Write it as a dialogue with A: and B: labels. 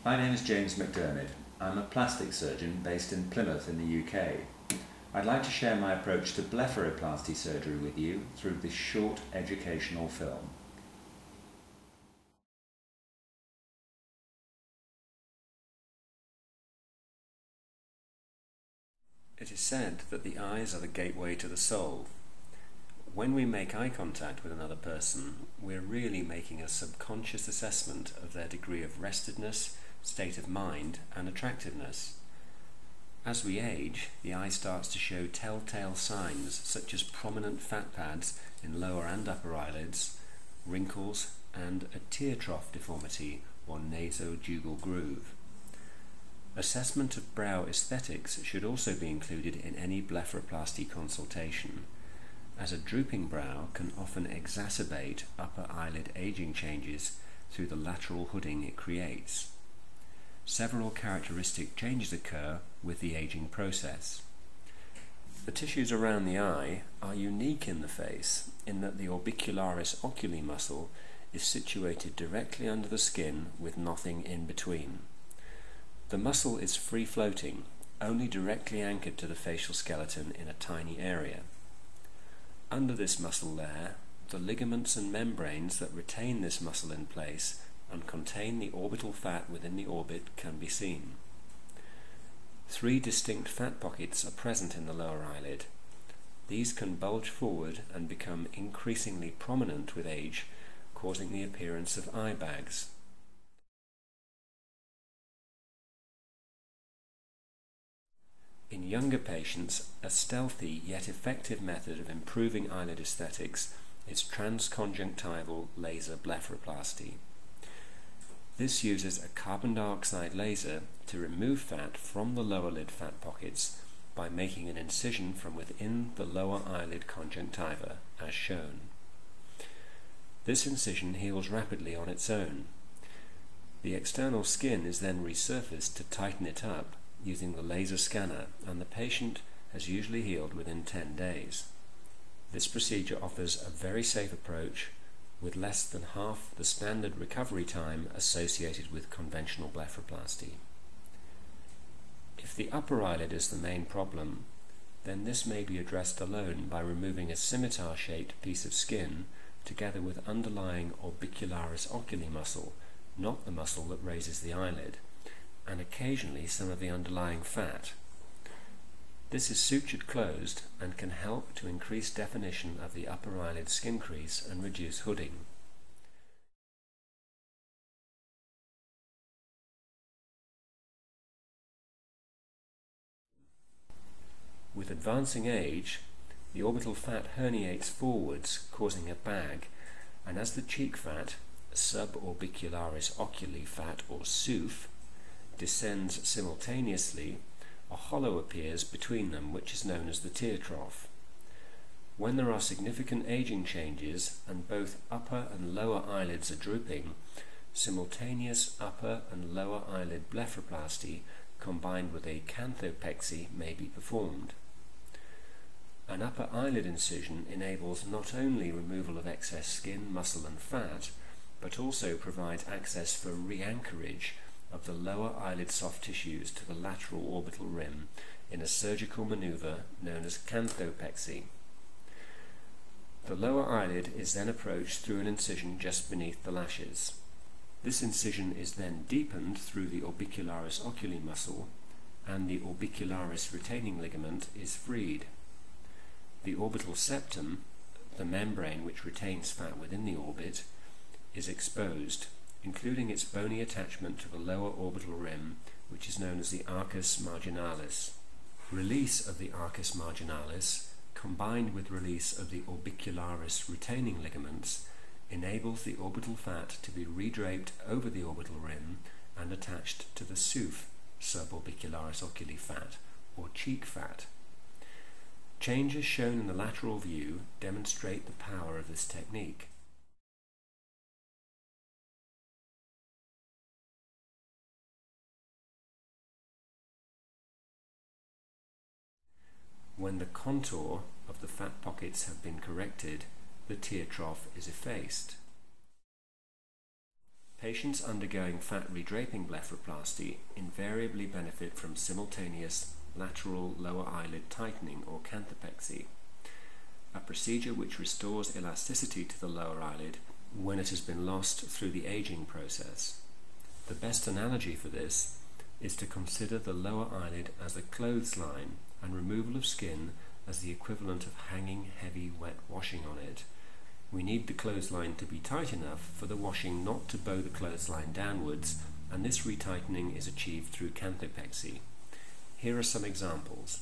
A: My name is James McDiarmid. I'm a plastic surgeon based in Plymouth in the UK. I'd like to share my approach to blepharoplasty surgery with you through this short educational film. It is said that the eyes are the gateway to the soul. When we make eye contact with another person, we're really making a subconscious assessment of their degree of restedness, state of mind, and attractiveness. As we age, the eye starts to show telltale signs such as prominent fat pads in lower and upper eyelids, wrinkles, and a tear trough deformity or nasojugal groove. Assessment of brow aesthetics should also be included in any blepharoplasty consultation, as a drooping brow can often exacerbate upper eyelid aging changes through the lateral hooding it creates. Several characteristic changes occur with the aging process. The tissues around the eye are unique in the face in that the Orbicularis oculi muscle is situated directly under the skin with nothing in between. The muscle is free-floating, only directly anchored to the facial skeleton in a tiny area. Under this muscle layer, the ligaments and membranes that retain this muscle in place and contain the orbital fat within the orbit can be seen. 3 distinct fat pockets are present in the lower eyelid. These can bulge forward and become increasingly prominent with age, causing the appearance of eye bags. In younger patients, a stealthy yet effective method of improving eyelid aesthetics is transconjunctival laser blepharoplasty. This uses a carbon dioxide laser to remove fat from the lower lid fat pockets by making an incision from within the lower eyelid conjunctiva, as shown. This incision heals rapidly on its own. The external skin is then resurfaced to tighten it up using the laser scanner, and the patient has usually healed within 10 days. This procedure offers a very safe approach with less than half the standard recovery time associated with conventional blepharoplasty. If the upper eyelid is the main problem, then this may be addressed alone by removing a scimitar-shaped piece of skin together with underlying Orbicularis oculi muscle, not the muscle that raises the eyelid, and occasionally some of the underlying fat. This is sutured closed and can help to increase definition of the upper eyelid skin crease and reduce hooding. With advancing age, the orbital fat herniates forwards, causing a bag, and as the cheek fat, suborbicularis oculi fat or SOOF, descends simultaneously, a hollow appears between them which is known as the tear trough. When there are significant aging changes and both upper and lower eyelids are drooping, simultaneous upper and lower eyelid blepharoplasty combined with a canthopexy may be performed. An upper eyelid incision enables not only removal of excess skin, muscle and fat, but also provides access for re-anchorage of the lower eyelid soft tissues to the lateral orbital rim in a surgical maneuver known as canthopexy. The lower eyelid is then approached through an incision just beneath the lashes. This incision is then deepened through the Orbicularis oculi muscle, and the Orbicularis retaining ligament is freed. The orbital septum, the membrane which retains fat within the orbit, is exposed, including its bony attachment to the lower orbital rim, which is known as the arcus marginalis. Release of the arcus marginalis, combined with release of the Orbicularis retaining ligaments, enables the orbital fat to be redraped over the orbital rim and attached to the SOOF, suborbicularis oculi fat, or cheek fat. Changes shown in the lateral view demonstrate the power of this technique. When the contour of the fat pockets have been corrected, the tear trough is effaced. Patients undergoing fat redraping blepharoplasty invariably benefit from simultaneous lateral lower eyelid tightening or canthopexy, a procedure which restores elasticity to the lower eyelid when it has been lost through the aging process. The best analogy for this is to consider the lower eyelid as a clothesline and removal of skin as the equivalent of hanging heavy wet washing on it. We need the clothesline to be tight enough for the washing not to bow the clothesline downwards, and this retightening is achieved through canthopexy. Here are some examples.